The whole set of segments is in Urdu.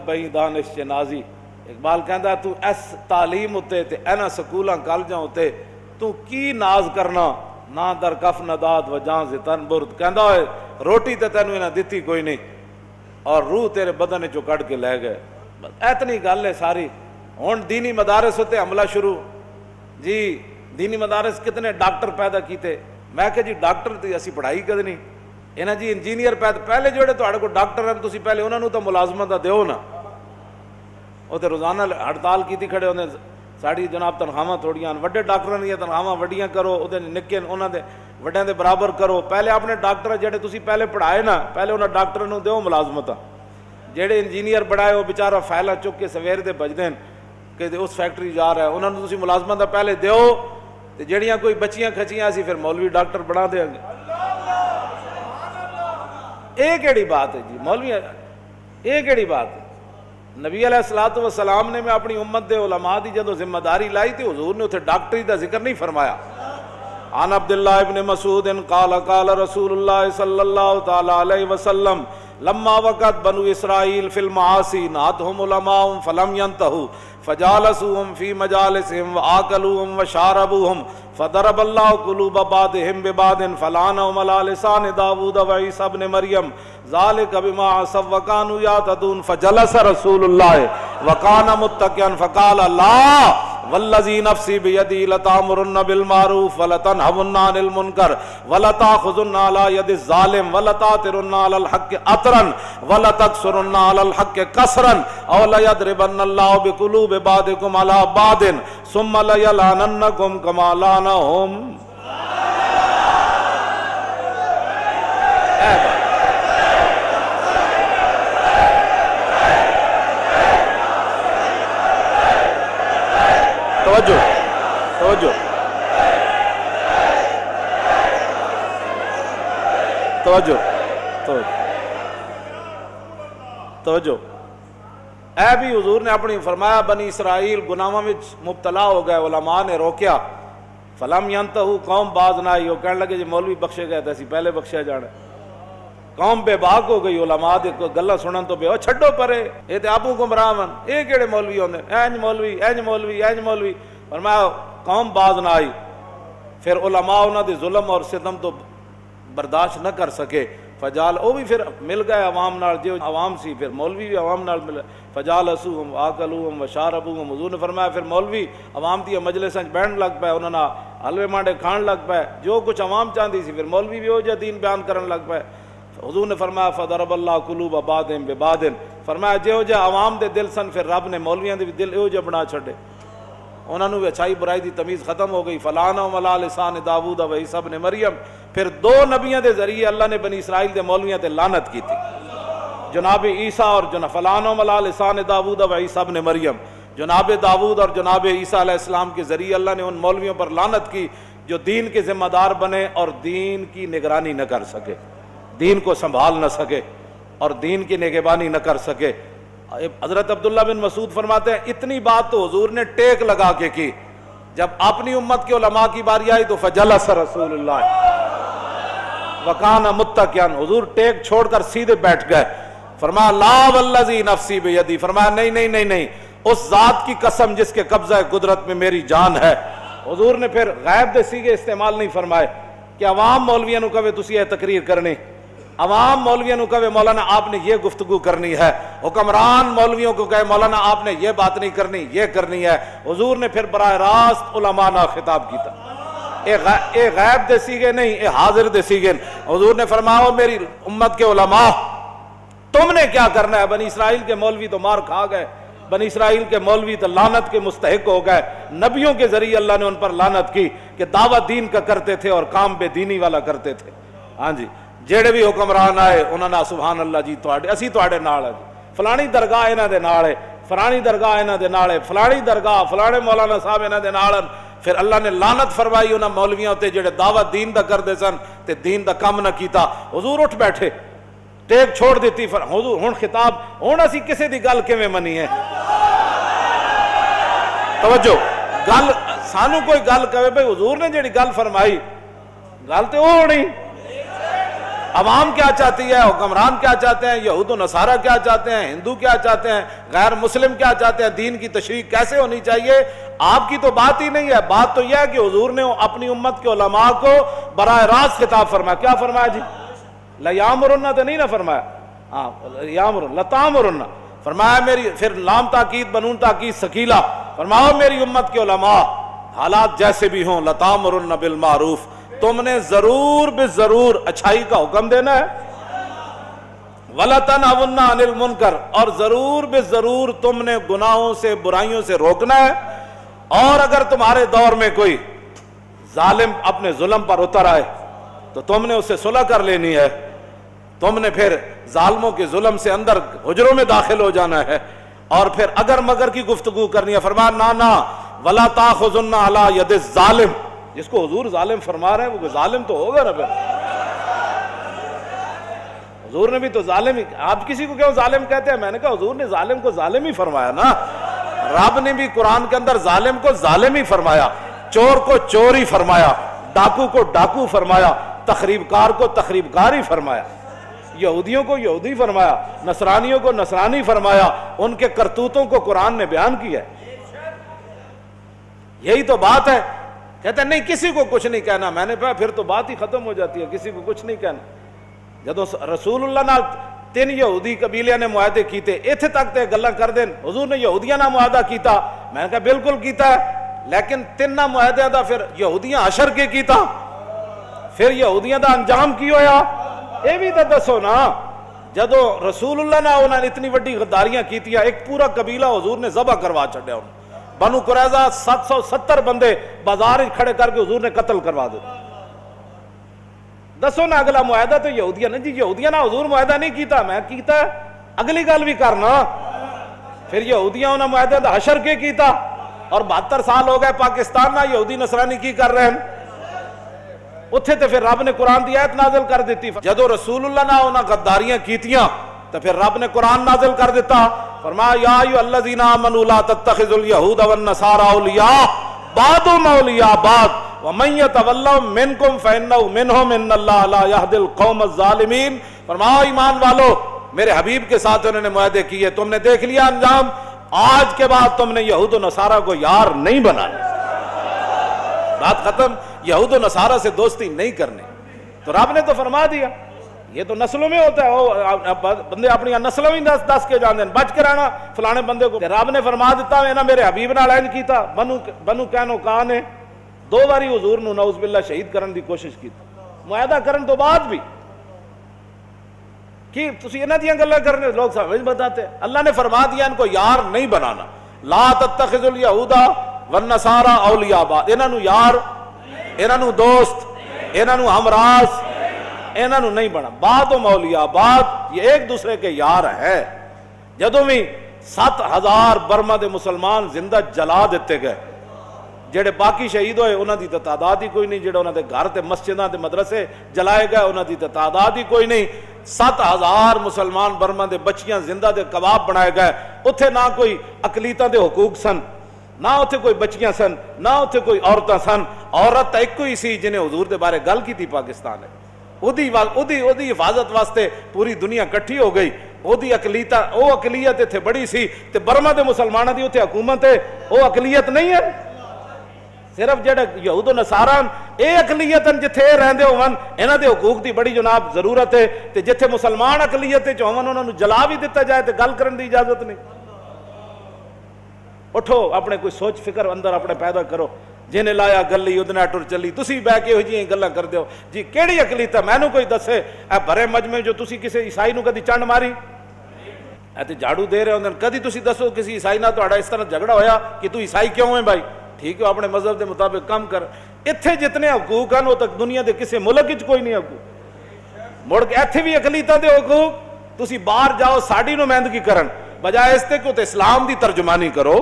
بئی دانش نازی. اقبال کہندا تو اس تعلیم اتے تے اینا سکولاں کالجاں اتے تو کی ناز کرنا نہ در کف نداد و جان سے تن برد. کہندا ہے روٹی تے تینوں انہاں دتی کوئی نہیں اور روح تیرے بدن چوں کڈ کے لے گئے. بس اتنی گل ہے ساری. ہن دینی مدارس ہوتے حملہ شروع. جی دینی مدارس کتنے ڈاکٹر پیدا کیتے. میں کہ جی ڈاکٹر تے اسی پڑھائی کد نہیں. انہاں جی انجینئر پیدا پہلے جڑے تہاڈے کول ڈاکٹر ہیں تسی پہلے انہاں نوں تو ملازمت دا دیو نا. وہ تو روزانہ ہڑتال کیتی کھڑے ہوندے ساڑی جناب تنخواہاں تھوڑیاں وڈے ڈاکٹراں دی تنخواہاں وڈیاں کرو اودے نکے انہاں دے وڈیاں دے برابر کرو. پہلے اپنے ڈاکٹر جڑے تسی پہلے پڑھائے نا پہلے انہاں ڈاکٹراں نوں دیو ملازمتاں. جڑے انجینئر بڑھائے وہ بیچارہ فائلاں چک کے سویر دے بجدے کہ اس فیکٹری جا رہا ہے انہاں نوں تسی ملازمت دا پہلے دیو تے جڑیاں کوئی بچیاں کھچیاں اسی پھر مولوی ڈاکٹر بنا دیں گے. یہ کیڑی بات ہے جی مولوی یہ کیڑی بات ہے. نبی علیہ الصلوۃ والسلام نے میں اپنی امت دے علماء دی جدوں ذمہ داری لائی تھی حضور نے اتنے ڈاکٹری دا ذکر نہیں فرمایا. عن عبداللہ ابن مسعود قال قال رسول اللہ صلی اللہ تعالی علیہ وسلم لما وقت بنو اسرائیل فی المعاصی نہتهم علماء فلم ينتهوا فجالسوهم في مجالسهم وآكلوهم وشاربوهم فضرب الله قلوب بعضهم ببعض فلعنهم على لسان داود وعيسى ابن مريم ذلك بما عصوا وكانوا يعتدون فجلس رسول الله وكان متكئا فقال لا والذي نفسي بيدي لتأمرن بالمعروف ولتنهون عن المنكر ولتأخذن على يد الظالم ولتأثرن على الحق أثرا ولتكسرن على الحق كسرا أو ليضربن الله بقلوب بعضكم على بعض ثم ليلعننكم كما لعنهم. توجہ توجہ توجہ توجہ. اے بھی حضور نے اپنی فرمایا بنی اسرائیل گناہاں وچ مبتلا ہو گئے علماء نے روکیا فلم ینتہو قوم باز نہ آئی. وہ کہنے لگے جی مولوی بخشے گئے تھے پہلے بخشیا جانا. قوم بے باک ہو گئی علماء دے گلاں سنن تو بے او چھڈو پرے اے تے آپو گمراہ ون اے کیڑے مولوی ہوندے اینج مولوی اینج مولوی اینج مولوی. فرمایا قوم باز نہ آئی. پھر علماء انہاں دے ظلم اور ستم تو برداشت نہ کر سکے. فجال او بھی پھر مل گئے عوام نال جو عوام سی پھر مولوی بھی عوام نال مل فجالسوہم واکلوہم وشاربوہم. حضور نے فرمایا پھر مولوی عوام دی مجلساں وچ بیٹھن لگ پئے انہاں نال حلوے مانڈے کھان لگ پئے جو کچھ عوام چاہندی سی پھر مولوی بھی او جا دین بیان کرن لگ پئے. حضور نے فرمایا فضرب اللہ قلوب بعضهم ببعض. فرمایا جہو جا عوام دے دل سن پھر رب نے مولویاں دے بھی دل ایو جا بنا چھڈے انہاں نوں بھی اچھائی برائی دی تمیز ختم ہو گئی. فلعنہم علی لسان داؤد و عیسی ابن مریم. پھر دو نبیوں دے ذریعے اللہ نے بنی اسرائیل دے مولویاں تے لعنت کی تھی جناب عیسیٰ اور فلعنہم علی لسان داؤد و عیسی ابن مریم. جناب داؤد اور جناب عیسیٰ علیہ السلام کے ذریعے اللہ نے ان مولویوں پر لعنت کی جو دین کے ذمہ دار بنے اور دین کی نگرانی نہ کر سکے دین کو سنبھال نہ سکے اور دین کی نگہبانی نہ کر سکے. حضرت عبداللہ بن مسعود فرماتے ہیں اتنی بات تو حضور نے ٹیک لگا کے کی. جب اپنی امت کے علماء کی باری آئی تو فجلس رسول اللہ وکان متکئا. حضور ٹیک چھوڑ کر سیدھے بیٹھ گئے. فرمایا لا والذی نفسی بیدی. فرمایا نہیں نہیں نہیں نہیں اس ذات کی قسم جس کے قبضہ قدرت میں میری جان ہے. حضور نے پھر غیب دے سیگے استعمال نہیں فرمائے کہ عوام مولویوں نو کہے تسی یہ تقریر کرنی عوام مولویوں کو کہے مولانا آپ نے یہ گفتگو کرنی ہے حکمران مولویوں کو کہے مولانا آپ نے یہ بات نہیں کرنی یہ کرنی ہے. حضور نے پھر براہ راست علماء نہ خطاب کیتا. اے غیب دے سیگے نہیں اے حاضر دے سیگے. حضور نے فرمایا میری امت کے علماء تم نے کیا کرنا ہے. بنی اسرائیل کے مولوی تو مار کھا گئے بنی اسرائیل کے مولوی تو لعنت کے مستحق ہو گئے. نبیوں کے ذریعے اللہ نے ان پر لعنت کی کہ دعوت دین کا کرتے تھے اور کام بے دینی والا کرتے تھے. ہاں جی جیڑے بھی حکمران آئے انہوں نے سبحان اللہ جی اسی تواڈے نال ہے فلانی درگاہ انہاں دے نال ہے فلانی درگاہ انہاں دے نال ہے فلانی درگاہ فلانے مولانا صاحب انہاں دے نال. پھر اللہ نے لعنت فرمائی انہاں مولویاں تے جڑے دعوت دین دا کردے سن تے دین دا کم نہ کیتا. حضور اٹھ بیٹھے ٹیک چھوڑ دیتی. حضور ہن خطاب ہن اسی کسے دی گل کیویں منی ہے. توجہ گل سانو کوئی گل کہے بھئی حضور نے جڑی گل فرمائی گل تے او ہونی عوام کیا چاہتی ہے، حکمران کیا چاہتے ہیں، یہود و نصارہ کیا چاہتے ہیں، ہندو کیا چاہتے ہیں، غیر مسلم کیا چاہتے ہیں، دین کی تشریح کیسے ہونی چاہیے، آپ کی تو بات ہی نہیں ہے۔ بات تو یہ ہے کہ حضور نے اپنی امت کے علماء کو براہ راست خطاب فرمایا۔ کیا فرمایا جی؟ لَيَأْمُرُنَّ تو نہیں نہ فرمایا، ہاں یامرن لَتَأْمُرُنَّ فرمایا میری، پھر لام تاکید بنون تاکید ثقیلہ، فرماؤ میری امت کے علماء حالات جیسے بھی ہوں، لَتَأْمُرُنَّ بِالْمَعْرُوفِ تم نے ضرور بضرور اچھائی کا حکم دینا ہے، وَلَتَنْهَوْنَ عَنِ الْمُنْكَرِ اور ضرور بضرور تم نے گناہوں سے برائیوں سے روکنا ہے۔ اور اگر تمہارے دور میں کوئی ظالم اپنے ظلم پر اتر آئے تو تم نے اس سے صلح کر لینی ہے، تم نے پھر ظالموں کے ظلم سے اندر حجروں میں داخل ہو جانا ہے، اور پھر اگر مگر کی گفتگو کرنی ہے، فرمایا نا وَلَا تَأْخُذُنَّ عَلَىٰ يَدِ الظَّالِمِ جس کو حضور ظالم فرما رہے ہیں وہ ظالم تو ہوگا نا پھر، حضور نے بھی تو ظالم ہی، آپ کسی کو کیوں ظالم کہتے ہیں؟ میں نے کہا حضور نے ظالم کو ظالم ہی فرمایا نا، رب نے بھی قرآن کے اندر ظالم کو ظالم ہی فرمایا، چور کو چور ہی فرمایا، ڈاکو کو ڈاکو فرمایا، تخریب کار کو تخریب کار ہی فرمایا، یہودیوں کو یہودی فرمایا، نصرانیوں کو نصرانی فرمایا، ان کے کرتوتوں کو قرآن نے بیان کیا ہے۔ یہی تو بات ہے۔ کہتے ہیں نہیں کسی کو کچھ نہیں کہنا، میں نے کہا پھر تو بات ہی ختم ہو جاتی ہے، کسی کو کچھ نہیں کہنا۔ جدو رسول اللہ نال 3 یہودی قبیلے نے معاہدے کیتے، ایتھے تک تے گلاں کر دین حضور نے یہودیاں نال معاہدہ کیتا، میں نے کہا بالکل کیتا ہے، لیکن 3 معاہدے دا پھر یہودیاں حشر کے کیتا، پھر یہودیاں دا انجام کی ہویا، اے بھی تو دسو نا۔ جدو رسول اللہ نے انہوں نے اتنی وڈی غداریاں کیتیاں، ایک پورا قبیلہ حضور نے ذبح کروا چھڈیا، بنو قریظہ 770 بندے بازار کھڑے کر کے حضور نے قتل کروا دیتے۔ دسو نا اگلا معاہدہ تو یہودیاں نے، جی یہودیاں نہ حضور معاہدہ نہیں کیتا، میں کیتا ہے، اگلی گل بھی کرنا۔ پھر یہودیاں انہوں نے معاہدہ دا حشر کے کیتا، اور 72 سال ہو گئے پاکستان نہ یہودی نصرانی کی کر رہے ہیں، اتھے تے پھر رب نے قرآن دی آیت نازل کر دیتی۔ جدو رسول اللہ نے انہاں غداریاں کیتیاں تو پھر رب نے قرآن نازل کر دیتا، فرمایا یا ایھا الذین آمنوا لا تتخذوا اليہود والنصارى اولیاء بعضهم اولیاء بعض ومن يتولهم منکم فانہ منہم ان اللہ لا یہدی القوم الظالمین۔ فرمایا ایمان والو، میرے حبیب کے ساتھ انہوں نے معاہدے کیے، تم نے دیکھ لیا انجام، آج کے بعد تم نے یہود و نصارہ کو یار نہیں بنانا، بات ختم، یہود و نصارہ سے دوستی نہیں کرنی۔ تو رب نے تو فرما دیا، یہ تو نسلوں میں ہوتا ہے، بندے اپنی نسلوں ہی دس کے جاندے ہیں، بچ کے رہنا فلانے بندے کو۔ رب نے فرما دیتا ہے نا میرے حبیب نال انج کیتا، بنو قینوقاع نے 2 باری حضور نو نعوذ باللہ شہید کرن دی کوشش کی، معاہدہ کرن تو بعد بھی کہ تسی انہاں دیاں گلاں کرنے لوگ سمجھ بتاتے ہیں۔ اللہ نے فرما دیا ان کو یار نہیں بنانا، لا تتخذوا اليہود والنصارى اولیاء بعض، انہاں نو یار، انہاں نو دوست، انہاں نو ہمراز، انہاں نو نہیں بنا، بعضهم اولیاء بعض، یہ ایک دوسرے کے یار ہے۔ جدوں بھی 7000 برما دے مسلمان زندہ جلا دیتے گئے، جڑے باقی شہید ہوئے انہاں دی تعداد ہی کوئی نہیں، جڑے انہاں دے گھر تے مسجداں تے مدرسے جلائے گئے انہاں دی تعداد ہی کوئی نہیں۔ 7000 مسلمان برما دے بچیاں زندہ دے کباب بنائے گئے، اتھے نہ کوئی اقلیتاں دے حقوق سن، نہ اتھے کوئی بچیاں سن، نہ اتھے کوئی عورتاں سن، عورت ایک کوئی سی جنہیں حضور دے بارے گل کی تھی پاکستان ہے، اودی حفاظت واسطے پوری دنیا کٹھی ہو گئی، اودی اقلیت اتھے بڑی سی، تے برما دے مسلمانوں دی اتھے حکومت ہے، وہ اقلیت نہیں ہے، صرف جڑے یہود و نصارہ اے اقلیت جتھے رہندے ہون انہاں دے حقوق دی بڑی جناب ضرورت ہے، تے جتھے مسلمان اقلیت چ ہون انہاں نو جلا بھی دتا جائے تے گل کرن دی اجازت نہیں۔ اٹھو اپنے کوئی سوچ فکر اندر اپنے پیدا کرو، جنہیں لایا گلی ادنا ٹر چلی، تسی بہ کے ہوئی گلاں کر دیو جی کیڑی اقلیت ہے، مینوں کوئی دسے، اے بھرے مجمع جو تسی کسی عیسائی نو کدی چنڈ ماری، اے تے جھاڑو دے رہے ہوندے، کدی تسی دسو کسی عیسائی نال تہاڈا اس طرح جھگڑا ہویا کہ تو عیسائی کیوں ہے بھائی، ٹھیک ہے اپنے مذہب دے مطابق کام کر۔ اتھے جتنے حقوق ہیں وہ تک دنیا دے کسی ملک وچ کوئی نہیں حقوق، مڑ کے ایتھے بھی اقلیتاں دے حقوق، تسی باہر جاؤ ساڈی نمائندگی کرن بجائے اس تے کہ اسلام دی ترجمانی کرو،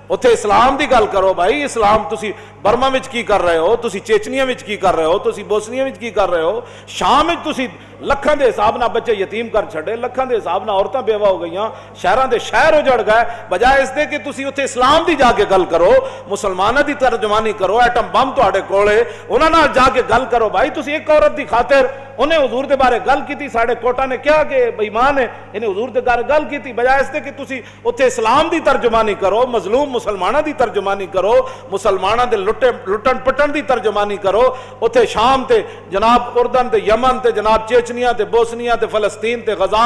اتھے اسلام دی گل کرو بھائی، اسلام تسی برما وچ کی کر رہے ہو، تسی چیچنیا وچ کی کر رہے ہو، تسی بوسنیا وچ کی کر رہے ہو، شام وچ تسی ਲੱਖਾਂ ਦੇ ਹਿਸਾਬ ਨਾਲ ਬੱਚੇ ਯਤੀਮ ਕਰ ਛੱਡੇ, ਲੱਖਾਂ ਦੇ ਹਿਸਾਬ ਨਾਲ ਔਰਤਾਂ ਬੇਵਾ ਹੋ ਗਈਆਂ, ਸ਼ਹਿਰਾਂ ਦੇ ਸ਼ਹਿਰ ਉਜੜ ਗਏ, ਬਜਾਏ ਇਸ ਦੇ ਕਿ ਤੁਸੀਂ ਉੱਥੇ ਇਸਲਾਮ ਦੀ ਜਾ ਕੇ ਗੱਲ ਕਰੋ, ਮੁਸਲਮਾਨਾਂ ਦੀ ਤਰਜਮਾਨੀ ਕਰੋ, ਐਟਮ ਬੰਬ ਤੁਹਾਡੇ ਕੋਲੇ, ਉਹਨਾਂ ਨਾਲ ਜਾ ਕੇ ਗੱਲ ਕਰੋ। ਭਾਈ ਤੁਸੀਂ ਇੱਕ ਔਰਤ ਦੀ ਖਾਤਰ ਉਹਨੇ ਹਜ਼ੂਰ ਦੇ ਬਾਰੇ ਗੱਲ ਕੀਤੀ, ਸਾਡੇ ਕੋਟਾ ਨੇ ਕਿਹਾ ਕਿ ਬੇਈਮਾਨ ਹੈ, ਇਹਨੇ ਹਜ਼ੂਰ ਦੇ ਬਾਰੇ ਗੱਲ ਕੀਤੀ, ਬਜਾਏ ਇਸ ਦੇ ਕਿ ਤੁਸੀਂ ਉੱਥੇ ਇਸਲਾਮ ਦੀ ਤਰਜਮਾਨੀ ਕਰੋ, ਮਜ਼ਲੂਮ ਮੁਸਲਮਾਨਾਂ ਦੀ ਤਰਜਮਾਨੀ ਕਰੋ, ਮੁਸਲਮਾਨਾਂ ਦੇ ਲੁੱਟਣ ਪਟਣ ਦੀ ਤਰਜਮਾਨੀ ਕਰੋ, ਉੱਥੇ ਸ਼ਾਮ ਤੇ ਜਨਾਬ ਉਰਦਨ ਤੇ ਯਮਨ ਤੇ ਜਨਾਬ ਚੇਚਨੀਆ ਤੇ ਬੋਸਨੀਆ ਤੇ ਫਲਸਤੀਨ ਤੇ ਗਜ਼ਾ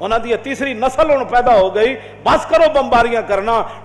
ਉਹਨਾਂ ਦੀ ਤੀਸਰੀ ਨਸਲ ਹੁਣ ਪੈਦਾ ਹੋ ਗਈ, ਬਸ ਕਰੋ ਬੰਬਾਰੀਆਂ ਕਰਨਾ।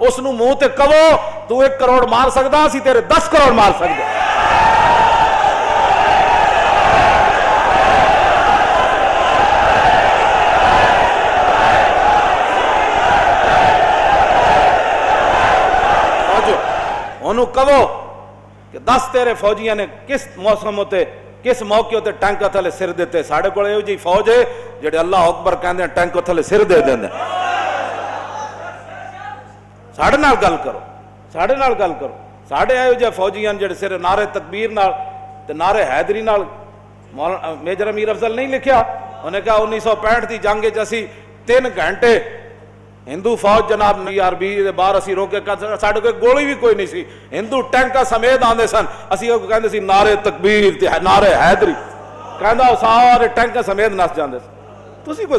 ਉਸ ਨੂੰ ਮੂੰਹ ਤੇ ਕਹੋ ਤੂੰ 1 ਕਰੋੜ ਮਾਰ ਸਕਦਾ, ਅਸੀਂ ਤੇਰੇ 10 ਕਰੋੜ ਮਾਰ ਸਕਦੇ। ਉਹਨੂੰ ਕਹੋ ਕਿ 10 ਤੇਰੇ ਫੌਜੀਆਂ ਨੇ ਕਿਸ ਮੌਸਮ ਉਤੇ ਕਿਸ ਮੌਕੇ ਉਤੇ ਟੈਂਕਾਂ ਥੱਲੇ ਸਿਰ ਦਿੱਤੇ। ਸਾਡੇ ਕੋਲ ਇਹੋ ਜਿਹੀ ਫੌਜ ਹੈ ਜਿਹੜੇ ਅੱਲਾਹ ਅਕਬਰ ਕਹਿੰਦੇ ਟੈਂਕਾਂ ਥੱਲੇ ਸਿਰ ਦੇ ਦਿੰਦੇ। ਸਾਡੇ ਨਾਲ ਗੱਲ ਕਰੋ, ਸਾਡੇ ਨਾਲ ਗੱਲ ਕਰੋ। ਸਾਡੇ ਇਹੋ ਜਿਹੇ ਫੌਜੀ ਹਨ ਜਿਹੜੇ ਸਿਰ ਨਾਰੇ ਤਕਬੀਰ ਨਾਲ ਤੇ ਨਾਰੇ ਹੈਦਰੀ ਨਾਲ। ਮੇਜਰ ਅਮੀਰ ਅਫਜ਼ਲ ਨਹੀਂ ਲਿਖਿਆ, ਉਹਨੇ ਕਿਹਾ 1965 ਦੀ ਜੰਗ 'ਚ ਅਸੀਂ 3 ਘੰਟੇ ਹਿੰਦੂ ਫੌਜ ਜਨਾਬ ਆਰਬੀ ਦੇ ਬਾਹਰ ਅਸੀਂ ਰੋਕੇ, ਸਾਡੇ ਕੋਲ ਗੋਲੀ ਵੀ ਕੋਈ ਨਹੀਂ ਸੀ, ਹਿੰਦੂ ਟੈਂਕਾਂ ਸਮੇਤ ਆਉਂਦੇ ਸਨ, ਅਸੀਂ ਉਹ ਕਹਿੰਦੇ ਸੀ ਨਾਰੇ ਤਕਬੀਰ ਤੇ ਨਾਰੇ ਹੈਦਰੀ, ਕਹਿੰਦਾ ਉਹ ਸਾਰੇ ਟੈਂਕਾਂ ਸਮੇਤ ਨੱਸ ਜਾਂਦੇ ਸੀ। ਤੁਸੀਂ ਕੋਈ